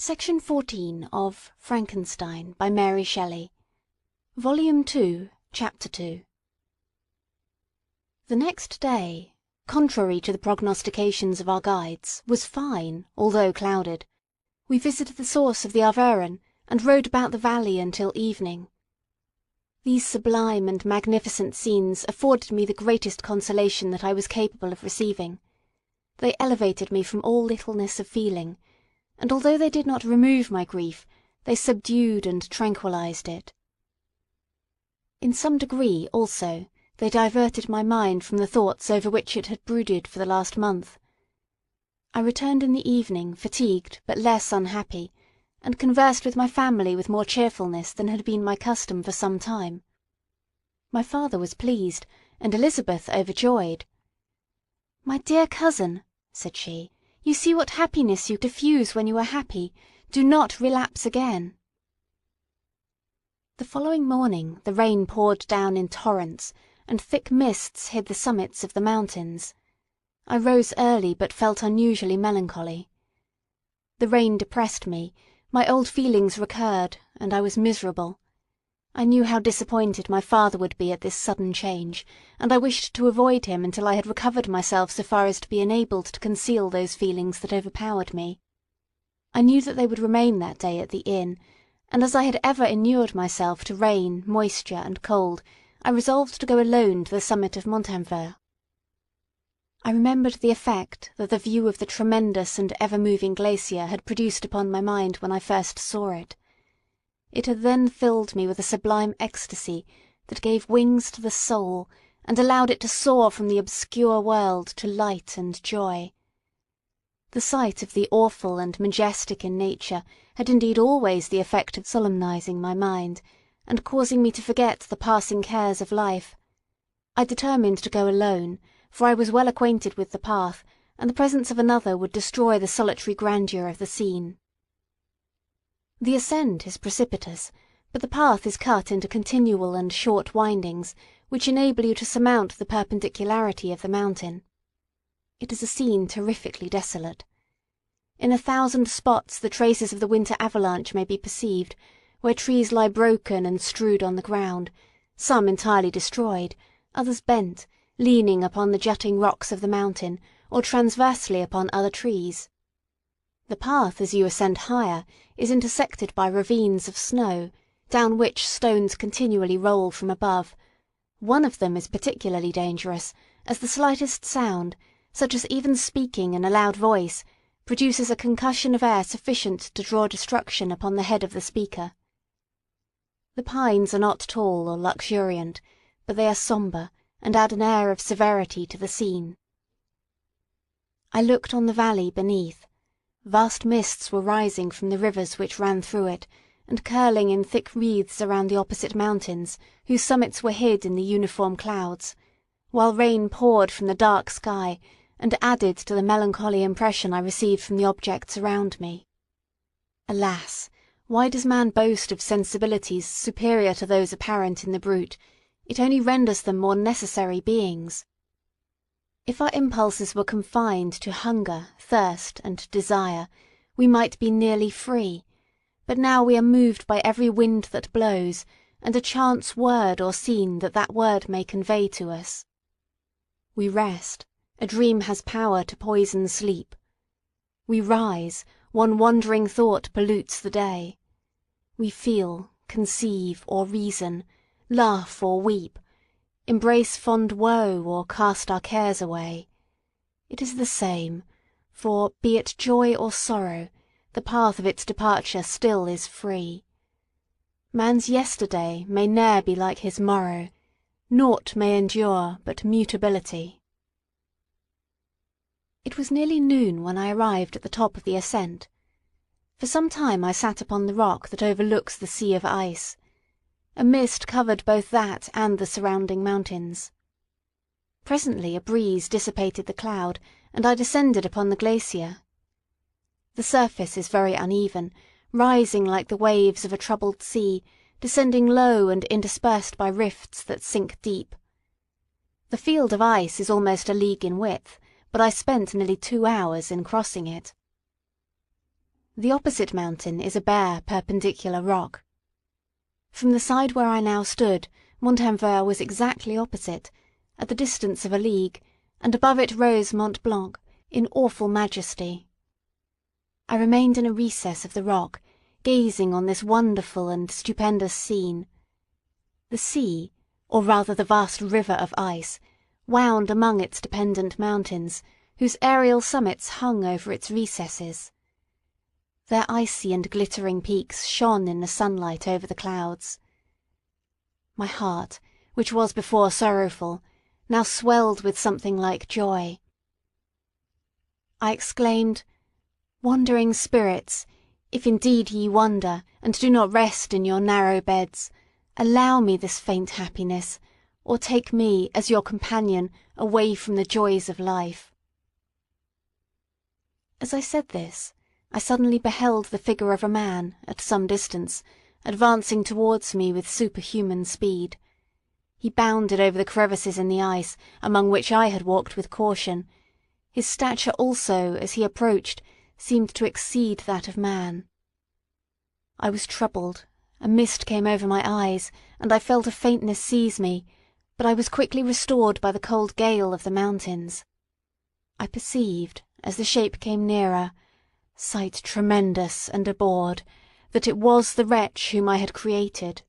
Section 14 of Frankenstein by Mary Shelley. Volume 2, Chapter 2. The next day, contrary to the prognostications of our guides, was fine, although clouded. We visited the source of the Arveiron, and rode about the valley until evening. These sublime and magnificent scenes afforded me the greatest consolation that I was capable of receiving. They elevated me from all littleness of feeling, and although they did not remove my grief, they subdued and tranquillized it. In some degree, also, they diverted my mind from the thoughts over which it had brooded for the last month. I returned in the evening, fatigued but less unhappy, and conversed with my family with more cheerfulness than had been my custom for some time. My father was pleased, and Elizabeth overjoyed. "My dear cousin," said she, "you see what happiness you diffuse when you are happy. Do not relapse again." The following morning the rain poured down in torrents, and thick mists hid the summits of the mountains. I rose early, but felt unusually melancholy. The rain depressed me, my old feelings recurred, and I was miserable. I knew how disappointed my father would be at this sudden change, and I wished to avoid him until I had recovered myself so far as to be enabled to conceal those feelings that overpowered me. I knew that they would remain that day at the inn, and as I had ever inured myself to rain, moisture, and cold, I resolved to go alone to the summit of Montanvert. I remembered the effect that the view of the tremendous and ever-moving glacier had produced upon my mind when I first saw it. It had then filled me with a sublime ecstasy that gave wings to the soul, and allowed it to soar from the obscure world to light and joy. The sight of the awful and majestic in nature had indeed always the effect of solemnizing my mind, and causing me to forget the passing cares of life. I determined to go alone, for I was well acquainted with the path, and the presence of another would destroy the solitary grandeur of the scene. The ascent is precipitous, but the path is cut into continual and short windings, which enable you to surmount the perpendicularity of the mountain. It is a scene terrifically desolate. In 1,000 spots the traces of the winter avalanche may be perceived, where trees lie broken and strewed on the ground, some entirely destroyed, others bent, leaning upon the jutting rocks of the mountain, or transversely upon other trees. The path, as you ascend higher, is intersected by ravines of snow, down which stones continually roll from above. One of them is particularly dangerous, as the slightest sound, such as even speaking in a loud voice, produces a concussion of air sufficient to draw destruction upon the head of the speaker. The pines are not tall or luxuriant, but they are sombre, and add an air of severity to the scene. I looked on the valley beneath. Vast mists were rising from the rivers which ran through it, and curling in thick wreaths around the opposite mountains, whose summits were hid in the uniform clouds, while rain poured from the dark sky, and added to the melancholy impression I received from the objects around me. Alas! Why does man boast of sensibilities superior to those apparent in the brute? It only renders them more necessary beings. If our impulses were confined to hunger, thirst, and desire, we might be nearly free, but now we are moved by every wind that blows, and a chance word or scene that word may convey to us. We rest, a dream has power to poison sleep. We rise, one wandering thought pollutes the day. We feel, conceive, or reason, laugh or weep, embrace fond woe or cast our cares away. It is the same, for, be it joy or sorrow, the path of its departure still is free. Man's yesterday may ne'er be like his morrow, naught may endure but mutability. It was nearly noon when I arrived at the top of the ascent. For some time I sat upon the rock that overlooks the sea of ice. A mist covered both that and the surrounding mountains. Presently a breeze dissipated the cloud, and I descended upon the glacier. The surface is very uneven, rising like the waves of a troubled sea, descending low and interspersed by rifts that sink deep. The field of ice is almost a league in width, but I spent nearly 2 hours in crossing it. The opposite mountain is a bare, perpendicular rock. From the side where I now stood, Montanvert was exactly opposite, at the distance of a league, and above it rose Mont Blanc, in awful majesty. I remained in a recess of the rock, gazing on this wonderful and stupendous scene. The sea, or rather the vast river of ice, wound among its dependent mountains, whose aerial summits hung over its recesses. Their icy and glittering peaks shone in the sunlight over the clouds. My heart, which was before sorrowful, now swelled with something like joy. I exclaimed, "Wandering spirits, if indeed ye wander, and do not rest in your narrow beds, allow me this faint happiness, or take me, as your companion, away from the joys of life." As I said this, I suddenly beheld the figure of a man, at some distance, advancing towards me with superhuman speed. He bounded over the crevices in the ice, among which I had walked with caution. His stature also, as he approached, seemed to exceed that of man. I was troubled, a mist came over my eyes, and I felt a faintness seize me, but I was quickly restored by the cold gale of the mountains. I perceived, as the shape came nearer, sight tremendous and abhorred, that it was the wretch whom I had created.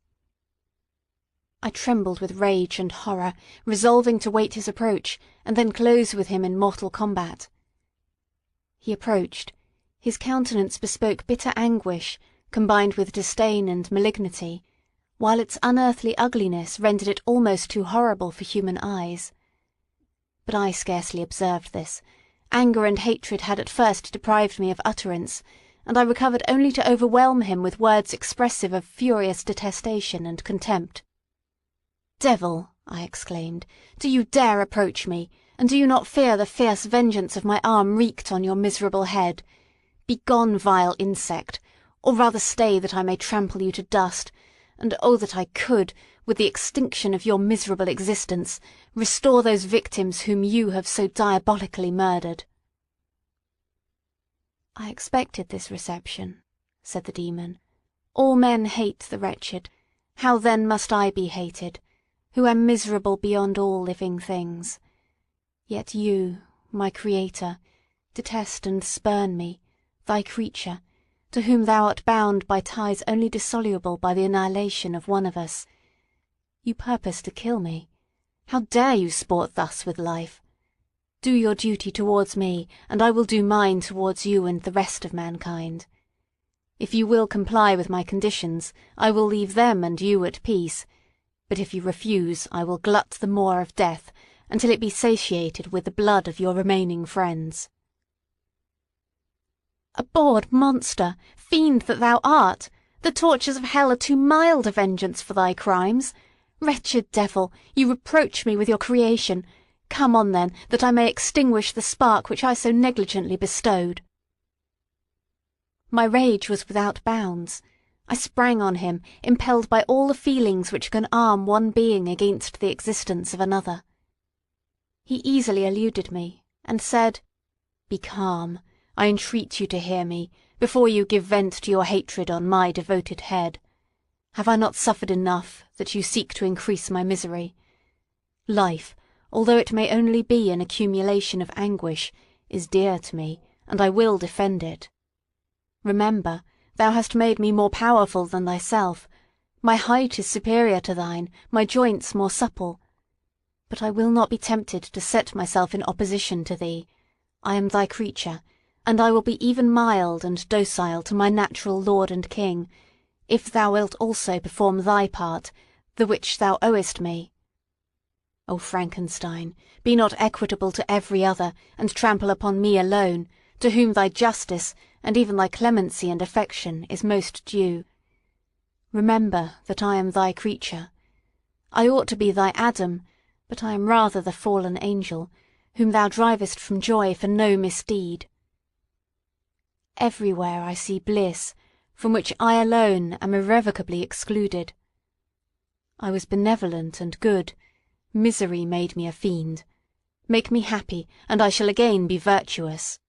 I trembled with rage and horror, resolving to wait his approach, and then close with him in mortal combat. He approached. His countenance bespoke bitter anguish, combined with disdain and malignity, while its unearthly ugliness rendered it almost too horrible for human eyes. But I scarcely observed this. Anger and hatred had at first deprived me of utterance, and I recovered only to overwhelm him with words expressive of furious detestation and contempt. "Devil!" I exclaimed, "do you dare approach me, and do you not fear the fierce vengeance of my arm wreaked on your miserable head? Begone, vile insect, or rather stay that I may trample you to dust, and oh that I could, with the extinction of your miserable existence, restore those victims whom you have so diabolically murdered." "I expected this reception," said the demon. "All men hate the wretched. How then must I be hated, who am miserable beyond all living things? Yet you, my creator, detest and spurn me, thy creature, to whom thou art bound by ties only dissoluble by the annihilation of one of us. You purpose to kill me. How dare you sport thus with life? Do your duty towards me, and I will do mine towards you and the rest of mankind. If you will comply with my conditions, I will leave them and you at peace, but if you refuse, I will glut the maw of death until it be satiated with the blood of your remaining friends." "Abhorred monster, fiend that thou art! The tortures of hell are too mild a vengeance for thy crimes. Wretched devil, you reproach me with your creation. Come on, then, that I may extinguish the spark which I so negligently bestowed." My rage was without bounds. I sprang on him, impelled by all the feelings which can arm one being against the existence of another. He easily eluded me, and said, "Be calm. I entreat you to hear me, before you give vent to your hatred on my devoted head. Have I not suffered enough, that you seek to increase my misery? Life, although it may only be an accumulation of anguish, is dear to me, and I will defend it. Remember, thou hast made me more powerful than thyself. My height is superior to thine, my joints more supple. But I will not be tempted to set myself in opposition to thee. I am thy creature, and I will be even mild and docile to my natural lord and king, if thou wilt also perform thy part, the which thou owest me. O Frankenstein, be not equitable to every other, and trample upon me alone, to whom thy justice, and even thy clemency and affection, is most due. Remember that I am thy creature. I ought to be thy Adam, but I am rather the fallen angel, whom thou drivest from joy for no misdeed. Everywhere I see bliss, from which I alone am irrevocably excluded. I was benevolent and good. Misery made me a fiend. Make me happy, and I shall again be virtuous."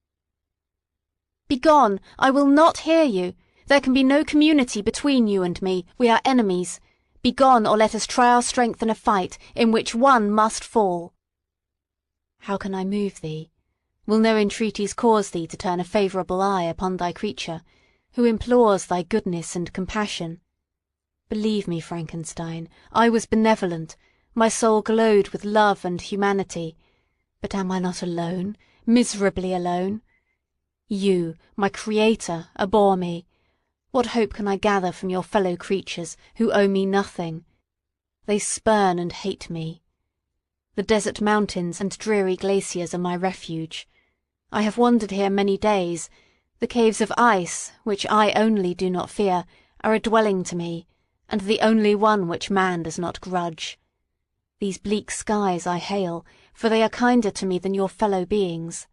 Begone! I will not hear you. There can be no community between you and me. We are enemies. Begone, or let us try our strength in a fight in which one must fall. How can I move thee? Will no entreaties cause thee to turn a favourable eye upon thy creature, who implores thy goodness and compassion? Believe me, Frankenstein, I was benevolent, my soul glowed with love and humanity. But am I not alone, miserably alone? You, my creator, abhor me. What hope can I gather from your fellow creatures, who owe me nothing? They spurn and hate me. The desert mountains and dreary glaciers are my refuge. I have wandered here many days. The caves of ice, which I only do not fear, are a dwelling to me, and the only one which man does not grudge. These bleak skies I hail, for they are kinder to me than your fellow beings.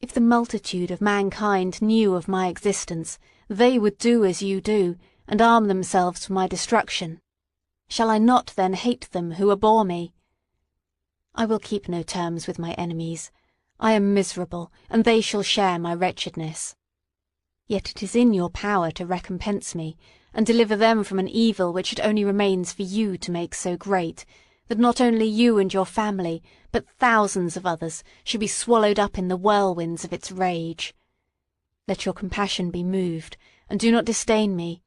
If the multitude of mankind knew of my existence, they would do as you do, and arm themselves for my destruction. Shall I not then hate them who abhor me? I will keep no terms with my enemies. I am miserable, and they shall share my wretchedness. Yet it is in your power to recompense me, and deliver them from an evil which it only remains for you to make so great, that not only you and your family, but thousands of others, should be swallowed up in the whirlwinds of its rage. Let your compassion be moved, and do not disdain me.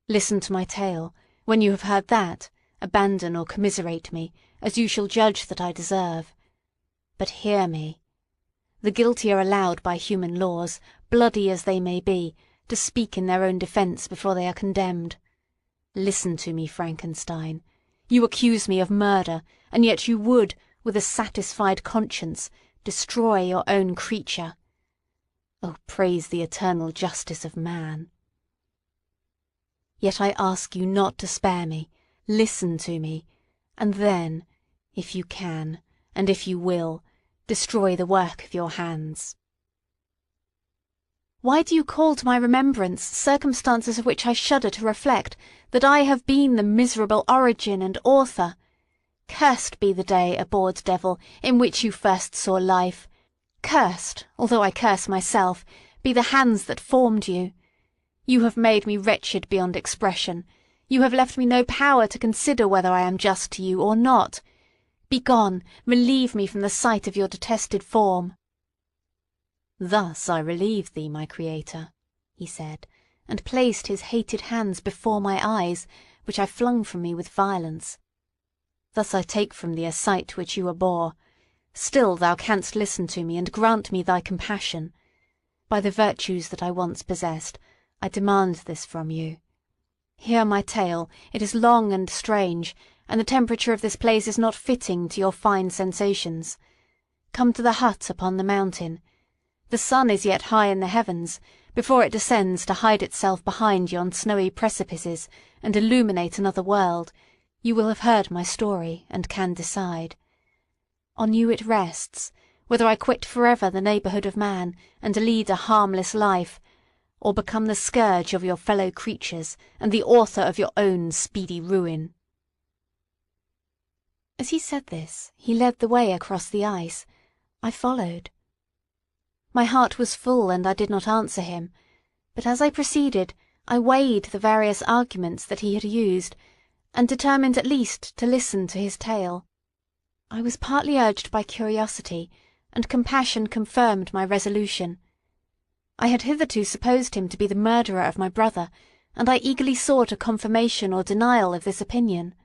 Listen to my tale. When you have heard that, abandon or commiserate me, as you shall judge that I deserve. But hear me. The guilty are allowed by human laws, bloody as they may be, to speak in their own defence before they are condemned. Listen to me, Frankenstein. You accuse me of murder, and yet you would, with a satisfied conscience, destroy your own creature. Oh, praise the eternal justice of man. Yet I ask you not to spare me. Listen to me, and then, if you can, and if you will, destroy the work of your hands. Why do you call to my remembrance circumstances of which I shudder to reflect, that I have been the miserable origin and author? Cursed be the day, abhorred devil, in which you first saw life. Cursed, although I curse myself, be the hands that formed you. You have made me wretched beyond expression. You have left me no power to consider whether I am just to you or not. Begone, relieve me from the sight of your detested form. Thus I relieve thee, my creator, he said, and placed his hated hands before my eyes, which I flung from me with violence. Thus I take from thee a sight which you abhor. Still thou canst listen to me, and grant me thy compassion. By the virtues that I once possessed, I demand this from you. Hear my tale. It is long and strange, and the temperature of this place is not fitting to your fine sensations. Come to the hut upon the mountain. The sun is yet high in the heavens, before it descends to hide itself behind yon snowy precipices and illuminate another world. You will have heard my story, and can decide. On you it rests, whether I quit forever the neighbourhood of man, and lead a harmless life, or become the scourge of your fellow creatures, and the author of your own speedy ruin. As he said this, he led the way across the ice. I followed. My heart was full, and I did not answer him, but as I proceeded, I weighed the various arguments that he had used, and determined at least to listen to his tale. I was partly urged by curiosity, and compassion confirmed my resolution. I had hitherto supposed him to be the murderer of my brother, and I eagerly sought a confirmation or denial of this opinion.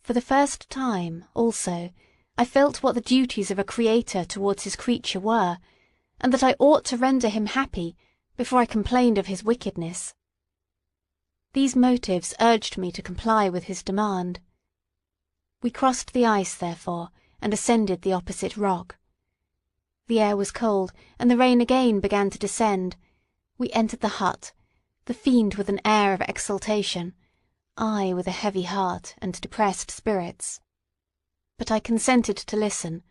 For the first time, also, I felt what the duties of a creator towards his creature were, and that I ought to render him happy before I complained of his wickedness. These motives urged me to comply with his demand. We crossed the ice, therefore, and ascended the opposite rock. The air was cold, and the rain again began to descend. We entered the hut, the fiend with an air of exultation, I with a heavy heart and depressed spirits. But I consented to listen,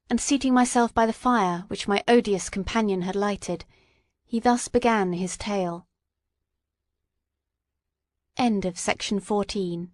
and seating myself by the fire which my odious companion had lighted, he thus began his tale. End of Section 14.